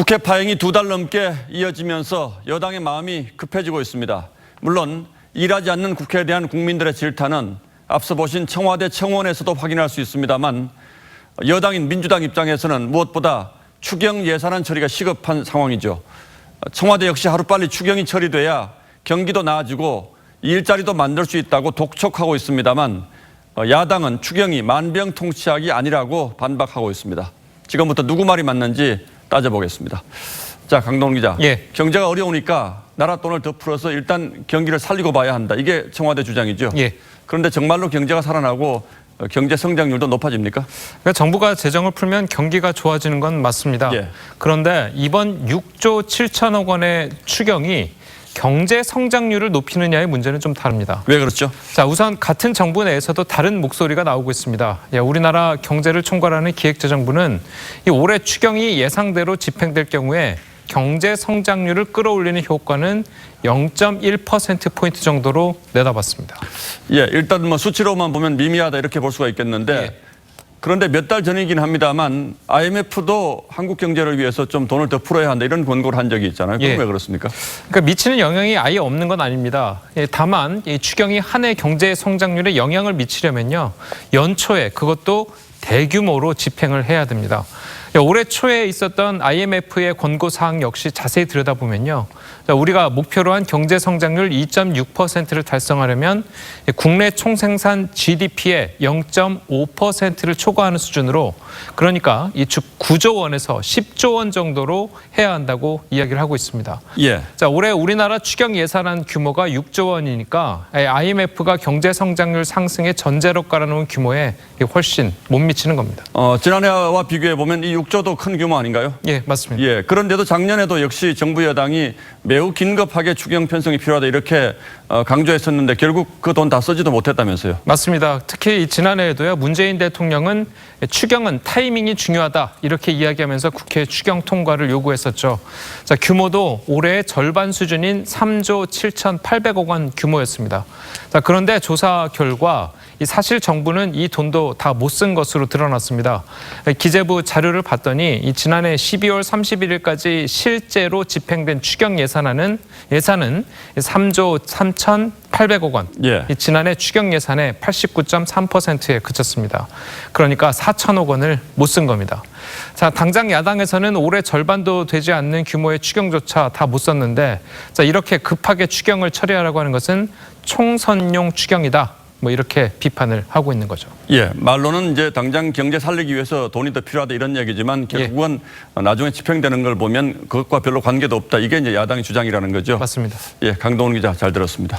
국회 파행이 2달 넘게 이어지면서 여당의 마음이 급해지고 있습니다. 물론 일하지 않는 국회에 대한 국민들의 질타는 앞서 보신 청와대 청원에서도 확인할 수 있습니다만 여당인 민주당 입장에서는 무엇보다 추경 예산안 처리가 시급한 상황이죠. 청와대 역시 하루빨리 추경이 처리돼야 경기도 나아지고 일자리도 만들 수 있다고 독촉하고 있습니다만 야당은 추경이 만병통치약이 아니라고 반박하고 있습니다. 지금부터 누구 말이 맞는지 따져보겠습니다. 자, 강동원 기자. 예. 경제가 어려우니까 나라 돈을 더 풀어서 일단 경기를 살리고 봐야 한다. 이게 청와대 주장이죠. 예. 그런데 정말로 경제가 살아나고 경제 성장률도 높아집니까? 그러니까 정부가 재정을 풀면 경기가 좋아지는 건 맞습니다. 예. 그런데 이번 6조 7천억 원의 추경이 경제 성장률을 높이느냐의 문제는 좀 다릅니다. 왜 그렇죠? 자, 우선 같은 정부 내에서도 다른 목소리가 나오고 있습니다. 우리나라 경제를 총괄하는 기획재정부는 이 올해 추경이 예상대로 집행될 경우에 경제 성장률을 끌어올리는 효과는 0.1%포인트 정도로 내다봤습니다. 예, 일단 뭐 수치로만 보면 미미하다 이렇게 볼 수가 있겠는데 예. 그런데 몇 달 전이긴 합니다만 IMF도 한국 경제를 위해서 좀 돈을 더 풀어야 한다 이런 권고를 한 적이 있잖아요. 그건 예. 왜 그렇습니까? 그러니까 미치는 영향이 아예 없는 건 아닙니다. 다만 이 추경이 한 해 경제 성장률에 영향을 미치려면요. 연초에 그것도 대규모로 집행을 해야 됩니다. 올해 초에 있었던 IMF의 권고사항 역시 자세히 들여다보면요. 우리가 목표로 한 경제 성장률 2.6%를 달성하려면 국내 총생산 GDP의 0.5%를 초과하는 수준으로 그러니까 이 9조 원에서 10조 원 정도로 해야 한다고 이야기를 하고 있습니다. 예. 자, 올해 우리나라 추경 예산안 규모가 6조 원이니까 IMF가 경제 성장률 상승의 전제로 깔아놓은 규모에 훨씬 못 미치는 겁니다. 지난해와 비교해 보면 이 6조도 큰 규모 아닌가요? 예, 맞습니다. 예. 그런데도 작년에도 역시 정부 여당이 매우 긴급하게 추경 편성이 필요하다 이렇게 강조했었는데 결국 그 돈 다 쓰지도 못했다면서요? 맞습니다. 특히 지난해에도요. 문재인 대통령은 추경은 타이밍이 중요하다 이렇게 이야기하면서 국회 추경 통과를 요구했었죠. 자, 규모도 올해의 절반 수준인 3조 7,800억 원 규모였습니다. 자, 그런데 조사 결과 사실 정부는 이 돈도 다 못 쓴 것으로 드러났습니다. 기재부 자료를 봤더니 이 지난해 12월 31일까지 실제로 집행된 추경 예산은 3조 3,800억 원. 예. 이 지난해 추경 예산의 89.3%에 그쳤습니다. 그러니까 4천억 원을 못 쓴 겁니다. 자, 당장 야당에서는 올해 절반도 되지 않는 규모의 추경조차 다 못 썼는데 자, 이렇게 급하게 추경을 처리하라고 하는 것은 총선용 추경이다. 뭐 이렇게 비판을 하고 있는 거죠. 예, 말로는 이제 당장 경제 살리기 위해서 돈이 더 필요하다 이런 얘기지만 결국은 나중에 집행되는 걸 보면 그것과 별로 관계도 없다. 이게 이제 야당의 주장이라는 거죠. 맞습니다. 예, 강동원 기자 잘 들었습니다.